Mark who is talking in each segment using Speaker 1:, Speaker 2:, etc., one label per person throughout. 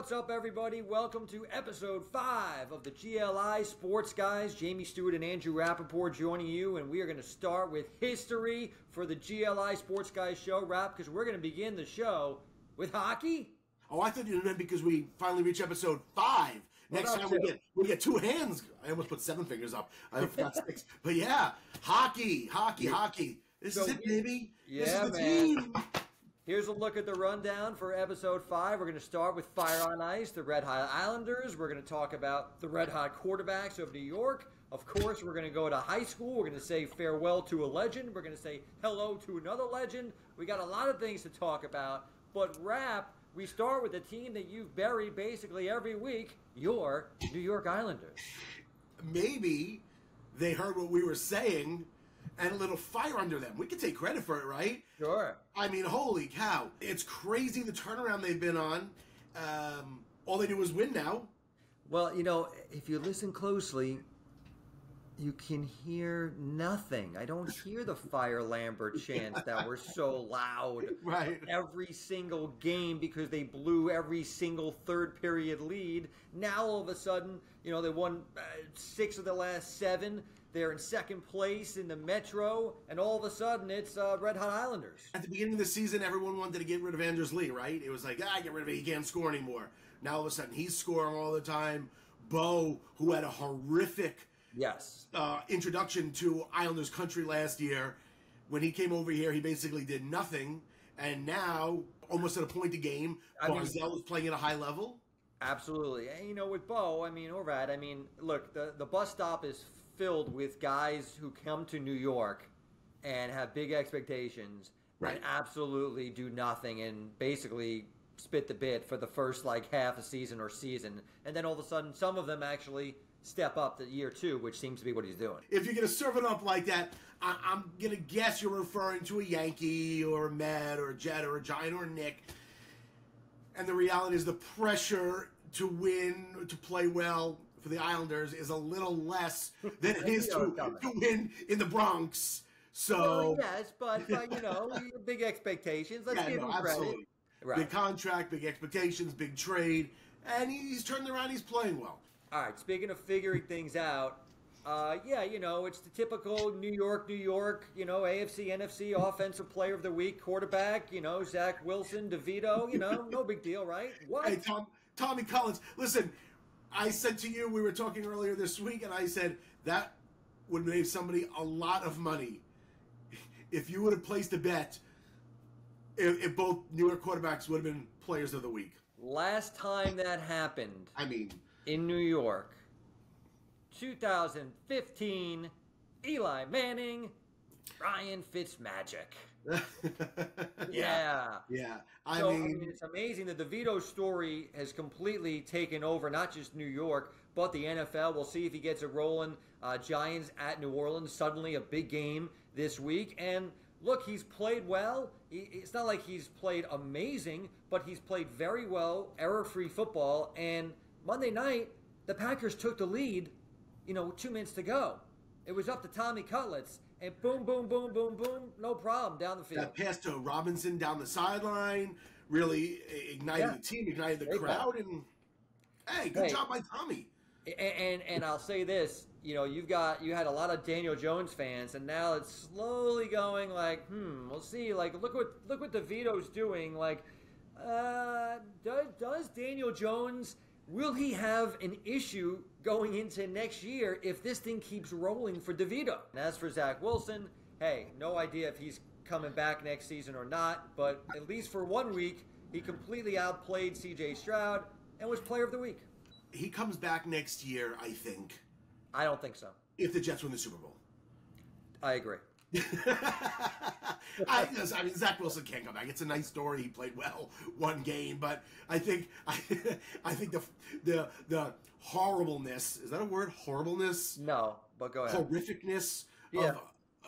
Speaker 1: What's up, everybody? Welcome to episode 5 of the GLI Sports Guys. Jamie, Stuart, and Andrew Rappaport joining you, and we are going to start with history for the GLI Sports Guys show, Rap, because we're going to begin the show with hockey.
Speaker 2: Oh, I thought you meant because we finally reached episode 5. Next time we get 2 hands. I almost put 7 fingers up. I forgot 6. But yeah, hockey. This is it, baby.
Speaker 1: Yeah,
Speaker 2: this is the
Speaker 1: man.
Speaker 2: team.
Speaker 1: Here's a look at the rundown for episode 5. We're going to start with Fire on Ice, the Red Hot Islanders. We're going to talk about the Red Hot quarterbacks of New York. Of course, we're going to go to high school. We're going to say farewell to a legend. We're going to say hello to another legend. We got a lot of things to talk about. But Rap, we start with the team that you've buried basically every week, your New York Islanders.
Speaker 2: Maybe they heard what we were saying and a little fire under them. We can take credit for it, right?
Speaker 1: Sure.
Speaker 2: I mean, holy cow. It's crazy the turnaround they've been on. All they do is win now.
Speaker 1: Well, you know, if you listen closely, you can hear nothing. I don't hear the Fire Lambert chants that were so loud
Speaker 2: right.
Speaker 1: every single game because they blew every single third period lead. Now all of a sudden, you know, they won 6 of the last 7. They're in second place in the Metro, and all of a sudden it's Red Hot Islanders.
Speaker 2: At the beginning of the season, everyone wanted to get rid of Anders Lee, right? It was like, get rid of it. He can't score anymore. Now all of a sudden he's scoring all the time. Bo, who had a horrific introduction to Islanders country last year. When he came over here, he basically did nothing. And now, almost at a point a game, Barzell is playing at a high level.
Speaker 1: Absolutely. And, you know, with Bo, look, the bus stop is filled with guys who come to New York and have big expectations and absolutely do nothing and basically spit the bit for the first, half a season or season. And then all of a sudden, some of them actually step up to year 2, which seems to be what he's doing.
Speaker 2: If you're going to serve it up like that, I'm going to guess you're referring to a Yankee or a Met or a Jet or a Giant or a Nick. And the reality is the pressure to win, to play well for the Islanders is a little less than it is to win in the Bronx. So
Speaker 1: well, yes, but you know, big expectations. Let's give him credit. Right.
Speaker 2: Big contract, big expectations, big trade, and he's turned around. He's playing well.
Speaker 1: All right, speaking of figuring things out, you know, it's the typical New York, you know, AFC, NFC Offensive Player of the Week quarterback, you know, Zach Wilson, DeVito, you know, no big deal, right? What?
Speaker 2: Hey, Tommy Collins, listen, I said to you, we were talking earlier this week, and I said that would make somebody a lot of money if you would have placed a bet if both New York quarterbacks would have been Players of the Week.
Speaker 1: Last time that happened, in New York, 2015, Eli Manning, Ryan Fitzmagic. Yeah. I mean, it's amazing. The DeVito story has completely taken over not just New York, but the NFL. We'll see if he gets it rolling. Giants at New Orleans, suddenly a big game this week. And look, he's played well. It's not like he's played amazing, but he's played very well, error-free football. And Monday night, the Packers took the lead, 2 minutes to go. It was up to Tommy Cutlets, and boom, boom, boom, boom, boom, no problem, down the field.
Speaker 2: That pass to Robinson down the sideline really ignited the team, ignited the crowd, and hey, good job by Tommy.
Speaker 1: And I'll say this, you had a lot of Daniel Jones fans, and now it's slowly going we'll see. Look what DeVito's doing. Does Daniel Jones? Will he have an issue going into next year if this thing keeps rolling for DeVito? And as for Zach Wilson, hey, no idea if he's coming back next season or not, but at least for 1 week, he completely outplayed C.J. Stroud and was Player of the Week.
Speaker 2: He comes back next year, I think.
Speaker 1: I don't think so.
Speaker 2: If the Jets win the Super Bowl.
Speaker 1: I agree.
Speaker 2: Zach Wilson can't come back. It's a nice story. He played well 1 game, but I think the horribleness, is that a word? Horribleness?
Speaker 1: No, but go ahead.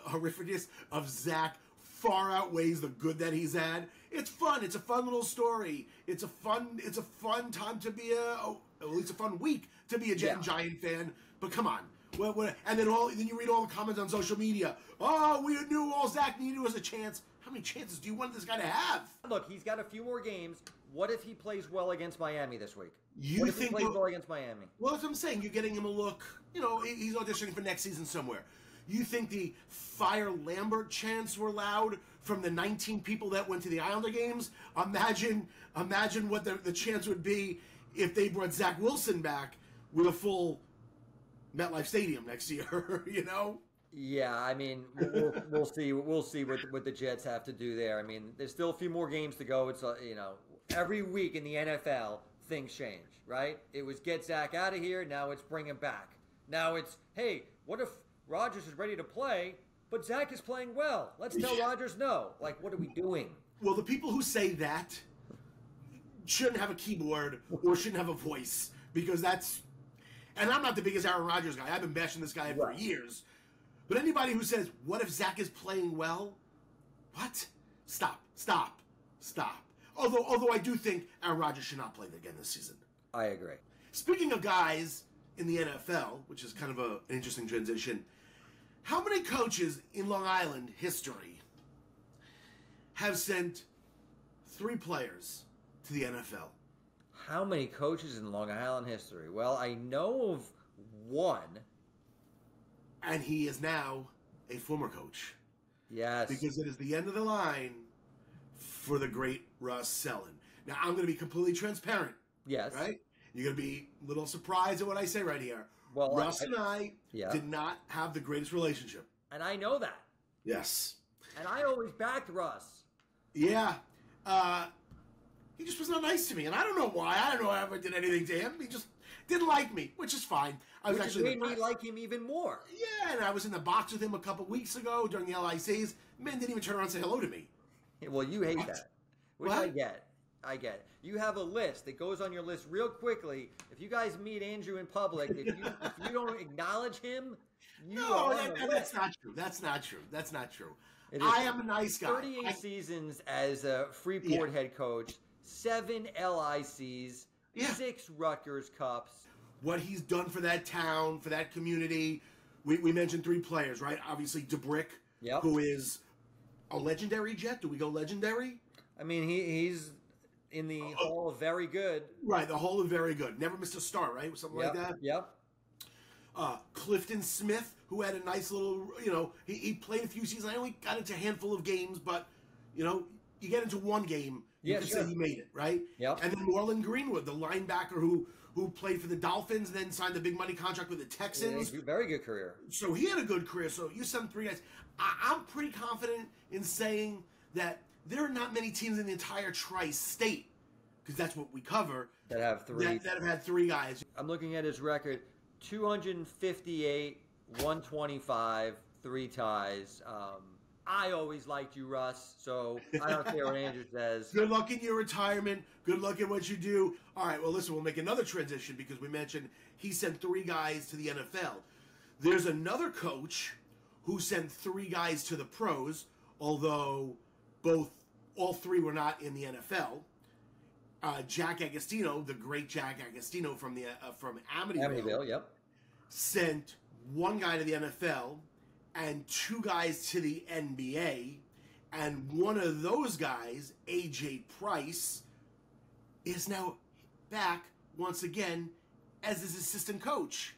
Speaker 2: Horrificness of Zach far outweighs the good that he's had. It's fun. It's a fun little story. It's a fun time to be at least a fun week to be a Jet and Giant fan. But come on. And then you read all the comments on social media. Oh, we knew all Zach needed was a chance. How many chances do you want this guy to have?
Speaker 1: Look, he's got a few more games. What if he plays well against Miami this week?
Speaker 2: What if
Speaker 1: he plays well against Miami?
Speaker 2: Well, that's what I'm saying. You're getting him a look. He's auditioning for next season somewhere. You think the Fire Lambert chants were loud from the 19 people that went to the Islander games? Imagine what the chance would be if they brought Zach Wilson back with a full MetLife Stadium next year.
Speaker 1: Yeah, I mean, we'll see. We'll see what the Jets have to do there. I mean, there's still a few more games to go. It's every week in the NFL things change, right? It was get Zach out of here. Now it's bring him back. Now it's, hey, what if Rodgers is ready to play, but Zach is playing well? Let's tell Rodgers no. Like, what are we doing?
Speaker 2: Well, the people who say that shouldn't have a keyboard or shouldn't have a voice, because that's. And I'm not the biggest Aaron Rodgers guy. I've been bashing this guy for years. But anybody who says, what if Zach is playing well? What? Stop. Although I do think Aaron Rodgers should not play again this season.
Speaker 1: I agree.
Speaker 2: Speaking of guys in the NFL, which is kind of an interesting transition, how many coaches in Long Island history have sent 3 players to the NFL?
Speaker 1: How many coaches in Long Island history? Well, I know of one.
Speaker 2: And he is now a former coach.
Speaker 1: Yes.
Speaker 2: Because it is the end of the line for the great Russ Selin. Now, I'm going to be completely transparent.
Speaker 1: Yes.
Speaker 2: Right? You're going to be a little surprised at what I say right here.
Speaker 1: Well,
Speaker 2: Russ and I did not have the greatest relationship.
Speaker 1: And I know that.
Speaker 2: Yes.
Speaker 1: And I always backed Russ.
Speaker 2: Yeah. He just was not nice to me. And I don't know why. I don't know if I ever did anything to him. He just didn't like me, which is fine.
Speaker 1: Which made me like him even more.
Speaker 2: Yeah, and I was in the box with him a couple weeks ago during the LICs. Man didn't even turn around and say hello to me.
Speaker 1: Well, you hate that. Which I get. You have a list that goes on your list real quickly. If you guys meet Andrew in public, if you don't acknowledge him,
Speaker 2: that's not true. That's not true. I am a nice guy.
Speaker 1: 38 seasons as a Freeport head coach, 7 LICs, 6 Rutgers Cups.
Speaker 2: What he's done for that town, for that community. We mentioned 3 players, right? Obviously, DeBrick, who is a legendary Jet. Do we go legendary?
Speaker 1: I mean, he's in the Hall of Very Good.
Speaker 2: Right, the Hall of Very Good. Never missed a start, right? Something like that?
Speaker 1: Yep.
Speaker 2: Clifton Smith, who had a nice little, he played a few seasons. I only got into a handful of games, but, you get into one game, you can say he made it, right?
Speaker 1: Yep.
Speaker 2: And then Marlon Greenwood, the linebacker who played for the Dolphins and then signed the big money contract with the Texans.
Speaker 1: Yeah, very good career.
Speaker 2: So he had a good career. So you sent 3 guys. I'm pretty confident in saying that there are not many teams in the entire tri-state, because that's what we cover,
Speaker 1: that have 3.
Speaker 2: That have had 3 guys.
Speaker 1: I'm looking at his record, 258, 125, 3 ties. I always liked you, Russ, so I don't care what Andrew says.
Speaker 2: Good luck in your retirement. Good luck in what you do. All right, well, listen, we'll make another transition because we mentioned he sent 3 guys to the NFL. There's another coach who sent 3 guys to the pros, although all 3 were not in the NFL. Jack Agostino, the great Jack Agostino from Amityville, sent 1 guy to the NFL and 2 guys to the NBA, and one of those guys, AJ Price, is now back once again as his assistant coach.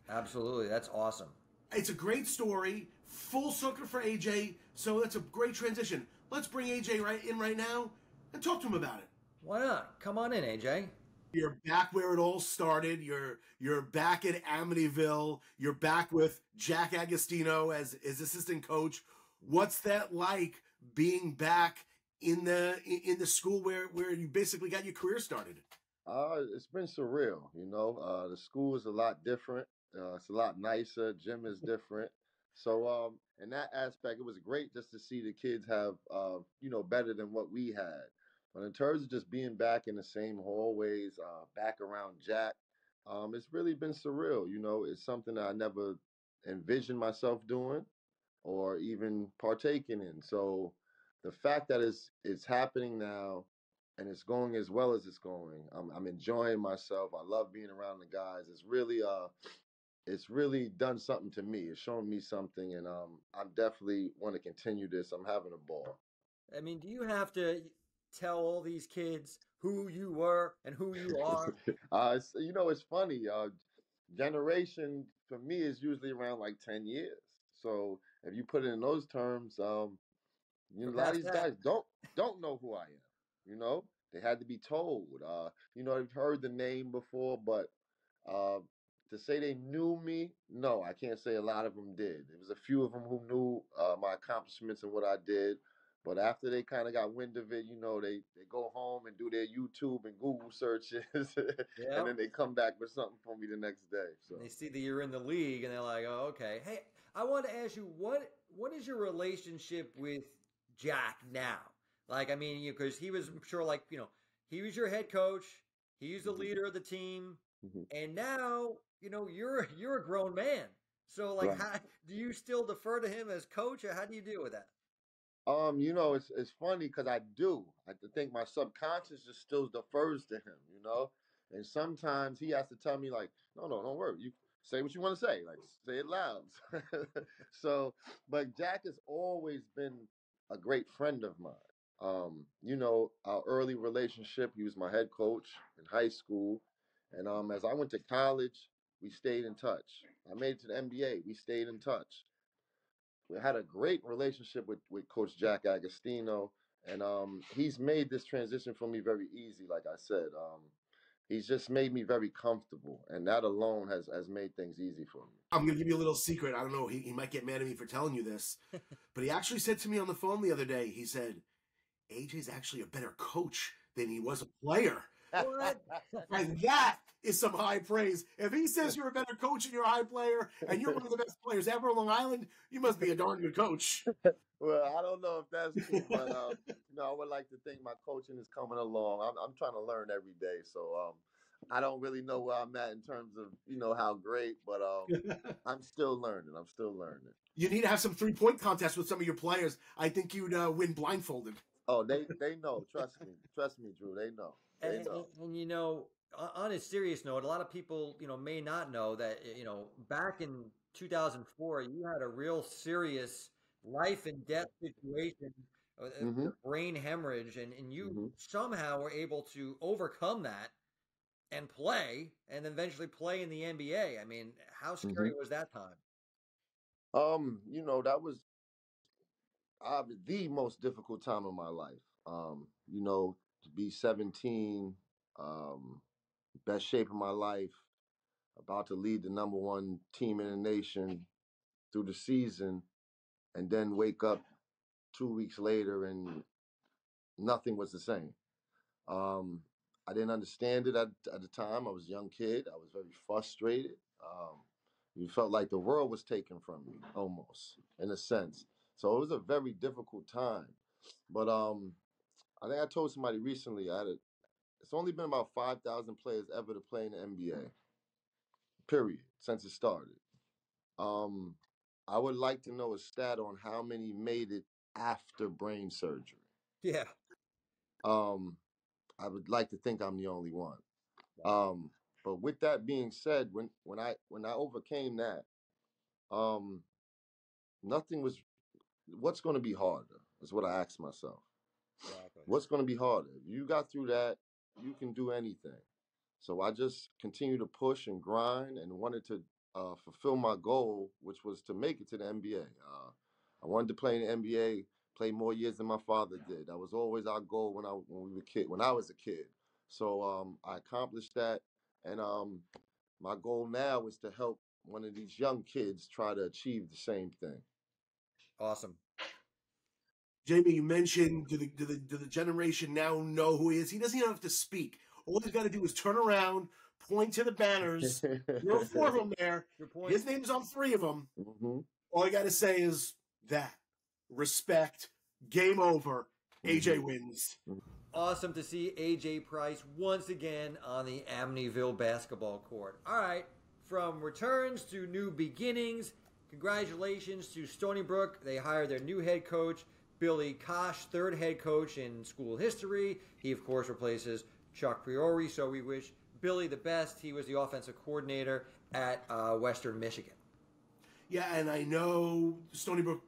Speaker 1: Absolutely, that's awesome.
Speaker 2: It's a great story, full circle for AJ, so that's a great transition. Let's bring AJ right now and talk to him about it.
Speaker 1: Why not? Come on in, AJ.
Speaker 2: You're back where it all started. You're back at Amityville. You're back with Jack Agostino as assistant coach. What's that like, being back in the school where you basically got your career started?
Speaker 3: It's been surreal. The school is a lot different. It's a lot nicer. Gym is different. So in that aspect, it was great just to see the kids have better than what we had. But in terms of just being back in the same hallways, back around Jack, it's really been surreal. It's something that I never envisioned myself doing or even partaking in. So the fact that it's happening now and it's going as well as it's going, I'm enjoying myself. I love being around the guys. It's really it's really done something to me. It's shown me something, and I'm definitely want to continue this. I'm having a ball.
Speaker 1: I mean, do you have to tell all these kids who you were and who you are?
Speaker 3: It's funny. Generation for me is usually around like 10 years. So if you put it in those terms, a lot of these guys don't know who I am. They had to be told. I've heard the name before, but uh, to say they knew me, no, I can't say a lot of them did. There was a few of them who knew my accomplishments and what I did. But after they kind of got wind of it, they go home and do their YouTube and Google searches, and then they come back with something for me the next day. So
Speaker 1: they see that you're in the league, and they're like, "Oh, okay." Hey, I want to ask you, what is your relationship with Jack now? Like, I mean, because he was, I'm sure, like, he was your head coach, he's the leader of the team, and now, you're a grown man. So, like, how do you still defer to him as coach, or how do you deal with that?
Speaker 3: It's funny because I do. I think my subconscious just still defers to him. And sometimes he has to tell me like, no, don't worry. You say what you want to say, like say it loud. So, but Jack has always been a great friend of mine. Our early relationship, he was my head coach in high school. And as I went to college, we stayed in touch. I made it to the NBA. We stayed in touch. We had a great relationship with Coach Jack Agostino, and he's made this transition for me very easy. Like I said, he's just made me very comfortable, and that alone has made things easy for me.
Speaker 2: I'm gonna give you a little secret. I don't know. He might get mad at me for telling you this, but he actually said to me on the phone the other day. He said, "AJ's actually a better coach than he was a player." What? And that is some high praise. If he says you're a better coach and you're a high player and you're one of the best players ever on Long Island, you must be a darn good coach.
Speaker 3: Well, I don't know if that's true, but I would like to think my coaching is coming along. I'm trying to learn every day, so I don't really know where I'm at in terms of how great, but I'm still learning.
Speaker 2: You need to have some 3-point contests with some of your players. I think you'd win blindfolded.
Speaker 3: Oh, they know. Trust me, Drew. They know.
Speaker 1: And on a serious note, a lot of people, may not know that, back in 2004, you had a real serious life and death situation, brain hemorrhage, and you somehow were able to overcome that and play, and then eventually play in the NBA. I mean, how scary was that time?
Speaker 3: That was the most difficult time of my life. To be 17, best shape of my life, about to lead the number one team in the nation through the season, and then wake up 2 weeks later and nothing was the same. I didn't understand it at the time. I was a young kid. I was very frustrated. You felt like the world was taken from me, almost, in a sense. So it was a very difficult time. But I think I told somebody recently, it's only been about 5,000 players ever to play in the NBA, period, since it started. I would like to know a stat on how many made it after brain surgery.
Speaker 1: Yeah.
Speaker 3: I would like to think I'm the only one. But with that being said, when I overcame that, nothing was. What's going to be harder is what I asked myself.
Speaker 1: Exactly.
Speaker 3: What's going to be harder? If you got through that, you can do anything. So I just continued to push and grind and wanted to fulfill my goal, which was to make it to the NBA. I wanted to play in the NBA, play more years than my father did. That was always our goal when I was a kid. So I accomplished that, and my goal now is to help one of these young kids try to achieve the same thing.
Speaker 1: Awesome.
Speaker 2: Jamie, you mentioned, do the generation now know who he is? He doesn't even have to speak. All he's got to do is turn around, point to the banners. There are 4 of them there. His name's on 3 of them. All I got to say is that. Respect. Game over. AJ wins.
Speaker 1: Awesome to see AJ Price once again on the Amityville basketball court. All right, from returns to new beginnings, congratulations to Stony Brook. They hired their new head coach, Billy Kosh, 3rd head coach in school history. He, of course, replaces Chuck Priori, so we wish Billy the best. He was the offensive coordinator at Western Michigan.
Speaker 2: Yeah, and I know Stony Brook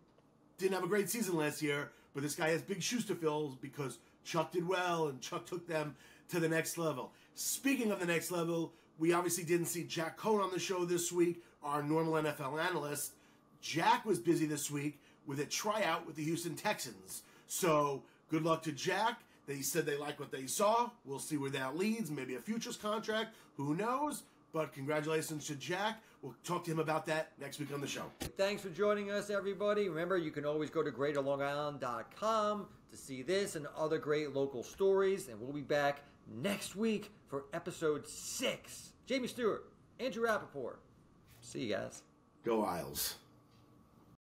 Speaker 2: didn't have a great season last year, but this guy has big shoes to fill because Chuck did well, and Chuck took them to the next level. Speaking of the next level, we obviously didn't see Jack Cohn on the show this week, our normal NFL analyst. Jack was busy this week with a tryout with the Houston Texans. So good luck to Jack. They said they like what they saw. We'll see where that leads. Maybe a futures contract. Who knows? But congratulations to Jack. We'll talk to him about that next week on the show.
Speaker 1: Thanks for joining us, everybody. Remember, you can always go to greaterlongisland.com to see this and other great local stories. And we'll be back next week for episode 6. Jamie Stewart, Andrew Rappaport. See you guys.
Speaker 2: Go Isles.